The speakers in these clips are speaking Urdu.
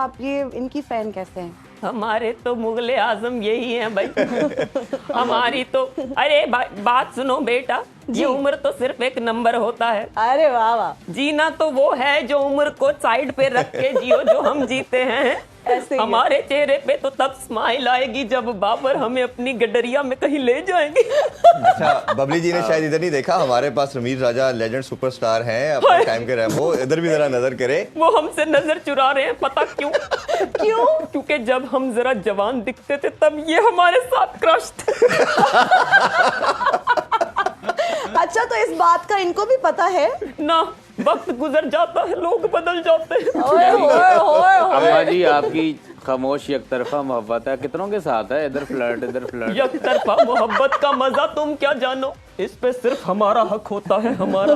آپ یہ ان کی فین کیسے ہیں؟ ہمارے تو مغل اعظم یہی ہیں بھائی. ہماری تو ارے بات سنو بیٹا, یہ عمر تو صرف ایک نمبر ہوتا ہے. ارے واہ واہ. جینا تو وہ ہے جو عمر کو سائڈ پہ رکھ کے جیو جو ہم جیتے ہیں. ہمارے چہرے پہ تو تب اسمائل آئے گی جب بابر ہمیں اپنی گڈریا میں کہیں لے جائیں گے. اچھا ببلی جی نے شاید ادھر نہیں دیکھا, ہمارے پاس رمیز راجہ لیجنڈ سپر سٹار ہیں اپنے ٹائم کے ریمبو, ادھر بھی ذرا نظر کرے. وہ ہم سے نظر چرا رہے ہیں, پتہ کیوں؟ کیونکہ جب ہم ذرا جوان دکھتے تھے تب یہ ہمارے ساتھ کرش تھے. اچھا تو اس بات کا ان کو بھی پتا ہے نا, وقت گزر جاتا ہے, لوگ بدل جاتے ہیں. اماں جی آپ کی خاموش یک طرفہ محبت ہے, کتنوں کے ساتھ ہے, ادھر فلرٹ ادھر فلرٹ. یک طرفہ محبت کا مزہ تم کیا جانو, اس پہ صرف ہمارا حق ہوتا ہے, ہمارا.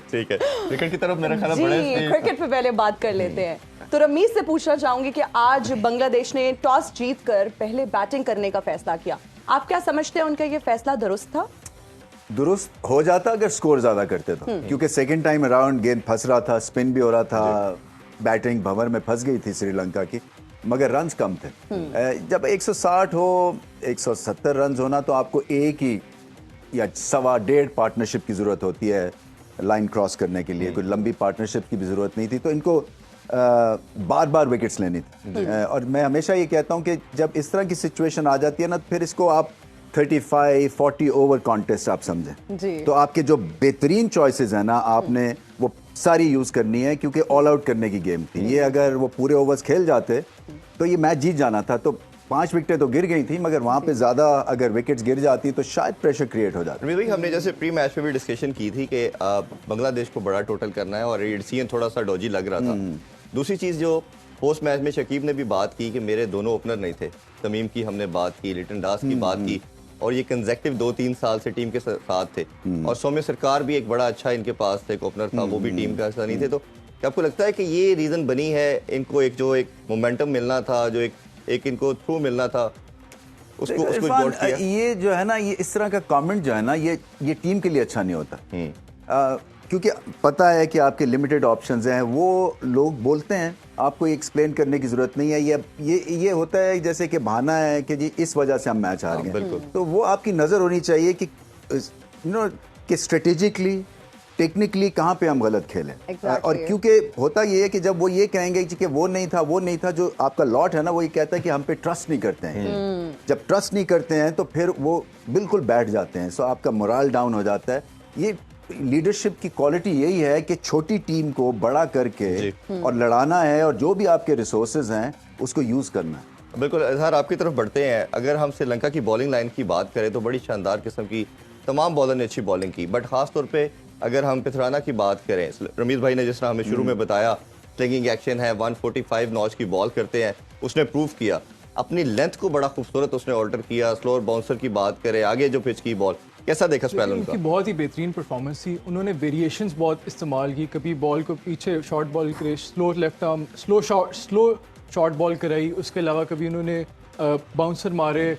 ٹھیک ہے, کرکٹ کی طرف میرا خیال جی کرکٹ پہ پہلے بات کر لیتے ہیں. تو رمیز سے پوچھنا چاہوں گی کہ آج بنگلہ دیش نے ٹاس جیت کر پہلے بیٹنگ کرنے کا فیصلہ کیا, آپ کیا سمجھتے ہیں ان کا یہ فیصلہ درست تھا؟ درست ہو جاتا اگر سکور زیادہ کرتے تو, کیونکہ سیکنڈ ٹائم اراؤنڈ گیند پھنس رہا تھا, سپن بھی ہو رہا تھا, بیٹنگ بھنور میں پھنس گئی تھی سری لنکا کی, مگر رنز کم تھے. جب 160 ہو 170 رنز ہونا تو آپ کو ایک ہی یا 1.25 پارٹنرشپ کی ضرورت ہوتی ہے لائن کراس کرنے کے لیے, کوئی لمبی پارٹنرشپ کی بھی ضرورت نہیں تھی. تو ان کو بار بار وکٹس لینی تھی, اور میں ہمیشہ یہ کہتا ہوں کہ جب اس طرح کی سچویشن آ جاتی ہے نا, پھر اس کو آپ 35-40 اوور کانٹیسٹ آپ سمجھیں. تو آپ کے جو بہترین چوائسز ہیں نا, آپ نے وہ ساری یوز کرنی ہے, کیونکہ آل آؤٹ کرنے کی گیم تھی یہ. اگر وہ پورے اوورز کھیل جاتے تو یہ میچ جیت جانا تھا. تو 5 وکٹیں تو گر گئی تھیں, مگر وہاں پہ زیادہ اگر وکٹس گر جاتی تو شاید پریشر کریٹ ہو جاتا. رمیز بھائی ہم نے جیسے پری میچ پہ بھی ڈسکشن کی تھی کہ بنگلہ دیش کو بڑا ٹوٹل کرنا ہے, اور ایڈسین تھوڑا سا ڈوجی لگ رہا تھا. دوسری چیز جو پوسٹ میچ میں شکیب نے بھی بات کی کہ میرے دونوں اوپنر نہیں تھے, تمیم کی ہم نے بات کی, لٹن داس کی بات کی, اور یہ کنزیکٹیو 2-3 سال سے ٹیم کے ساتھ تھے, اور سومیہ سرکار بھی ایک بڑا اچھا ان کے پاس تھے, اوپنر تھا, وہ بھی ٹیم کا حصہ نہیں تھے. تو کیا آپ کو لگتا ہے کہ یہ ریزن بنی ہے ان کو ایک مومنٹم ملنا تھا, جو ایک ان کو تھرو ملنا تھا, اس کو اگنور کیا؟ یہ جو ہے نا, یہ اس طرح کا کامنٹ جو ہے نا, یہ ٹیم کے لیے اچھا نہیں ہوتا, کیونکہ پتہ ہے کہ آپ کے لمیٹڈ آپشنز ہیں. وہ لوگ بولتے ہیں, آپ کو ایکسپلین کرنے کی ضرورت نہیں ہے. یہ ہوتا ہے جیسے کہ بہانہ ہے کہ جی اس وجہ سے ہم میچ ہار گئے. تو وہ آپ کی نظر ہونی چاہیے کہ کہ اسٹریٹجکلی ٹیکنیکلی کہاں پہ ہم غلط کھیلیں. اور کیونکہ ہوتا یہ ہے کہ جب وہ یہ کہیں گے کہ وہ نہیں تھا, جو آپ کا لاٹ ہے نا, وہ یہ کہتا ہے کہ ہم پہ ٹرسٹ نہیں کرتے ہیں. جب ٹرسٹ نہیں کرتے ہیں تو پھر وہ بالکل بیٹھ جاتے ہیں, سو آپ کا مورال ڈاؤن ہو جاتا ہے. یہ لیڈرشپ کی کوالٹی یہی ہے کہ چھوٹی ٹیم کو بڑا کر کے اور لڑانا ہے, اور جو بھی آپ کے ریسورسز ہیں اس کو یوز کرنا ہے. بالکل اظہار, آپ کی طرف بڑھتے ہیں. اگر ہم سری لنکا کی بالنگ لائن کی بات کریں تو بڑی شاندار قسم کی تمام بالر نے اچھی بالنگ کی, بٹ خاص طور پہ اگر ہم پتھرانا کی بات کریں, رمیز بھائی نے جس طرح ہمیں شروع میں بتایا سلنگنگ ایکشن ہے, 145 ناچ کی بال کرتے ہیں, اس نے پروف کیا اپنی لینتھ کو, بڑا خوبصورت اس نے آلٹر کیا. سلور باؤنسر کی بات کریں, آگے جو پچ کی بال, کیسا دیکھا اسپیل ان کا؟ بہت ہی بہترین پرفارمنس تھی. انہوں نے ویریشنز بہت استعمال کی, کبھی بال کو پیچھے شارٹ بال کرے, سلو لیفٹ آرم سلو شارٹ بال کرائی, اس کے علاوہ کبھی انہوں نے باؤنسر مارے,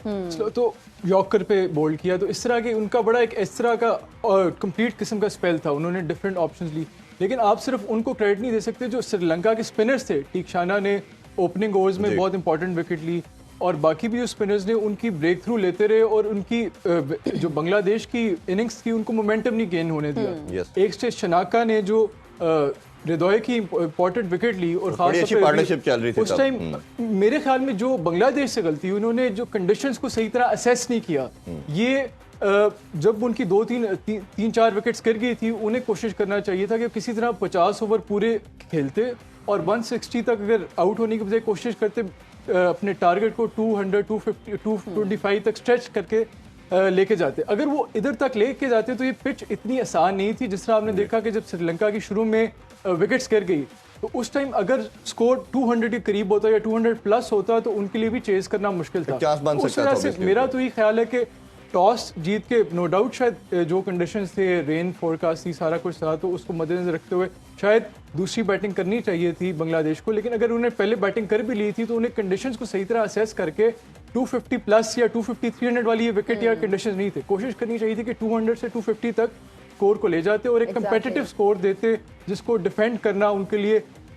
تو یارکر پہ بولڈ کیا. تو اس طرح کے ان کا بڑا ایک اس طرح کا کمپلیٹ قسم کا اسپیل تھا. انہوں نے ڈفرینٹ آپشنز لی, لیکن آپ صرف ان کو کریڈٹ نہیں دے سکتے جو سری لنکا کے اسپنرز تھے. ٹیکشانا نے اوپننگ اوورز میں بہت امپورٹنٹ وکٹ لی, اور باقی بھی جو اسپنرز نے ان کی بریک تھرو لیتے رہے, اور ان کی جو بنگلہ دیش کی اننگز تھی ان کو مومنٹم نہیں گین ہونے دیا. ایک اسٹیج شناکا نے جو ردوئے کی امپورٹنٹ وکٹ لی, اور خاص طور پہ اس ٹائم میرے خیال میں جو بنگلہ دیش سے غلطی, انہوں نے جو کنڈیشنز کو صحیح طرح اسیس نہیں کیا. یہ جب ان کی 2-3-4 وکٹس گر گئی تھی, انہیں کوشش کرنا چاہیے تھا کہ کسی طرح 50 اوور پورے کھیلتے, اور 160 تک اگر آؤٹ ہونے کی بجائے کوشش کرتے اپنے ٹارگٹ کو 200, 250, 225 تک اسٹریچ کر کے لے کے جاتے. اگر وہ ادھر تک لے کے جاتے تو یہ پچ اتنی آسان نہیں تھی. جس طرح آپ نے دیکھا کہ جب سری لنکا کی شروع میں وکٹس گر گئی, تو اس ٹائم اگر سکور 200 کے قریب ہوتا یا 200 پلس ہوتا تو ان کے لیے بھی چیز کرنا مشکل تھا. اس طرح سے میرا تو یہ خیال ہے کہ ٹاس جیت کے نو ڈاؤٹ شاید جو کنڈیشنز تھے, رین فورکاسٹ تھی, سارا کچھ تھا, تو اس کو مد نظر رکھتے ہوئے شاید دوسری بیٹنگ کرنی چاہیے تھی بنگلہ دیش کو. لیکن اگر انہیں پہلے بیٹنگ کر بھی لی تھی تو انہیں کنڈیشنز کو صحیح طرح اسیس کر کے 250 پلس یا 250 300 والی یہ وکٹ یا کنڈیشنز نہیں تھے. کوشش کرنی چاہیے تھی کہ 200 سے 250 تک اسکور کو لے جاتے اور ایک کمپیٹیٹو اسکور دیتے, جس کو ڈیفینڈ کرنا ان کے لیے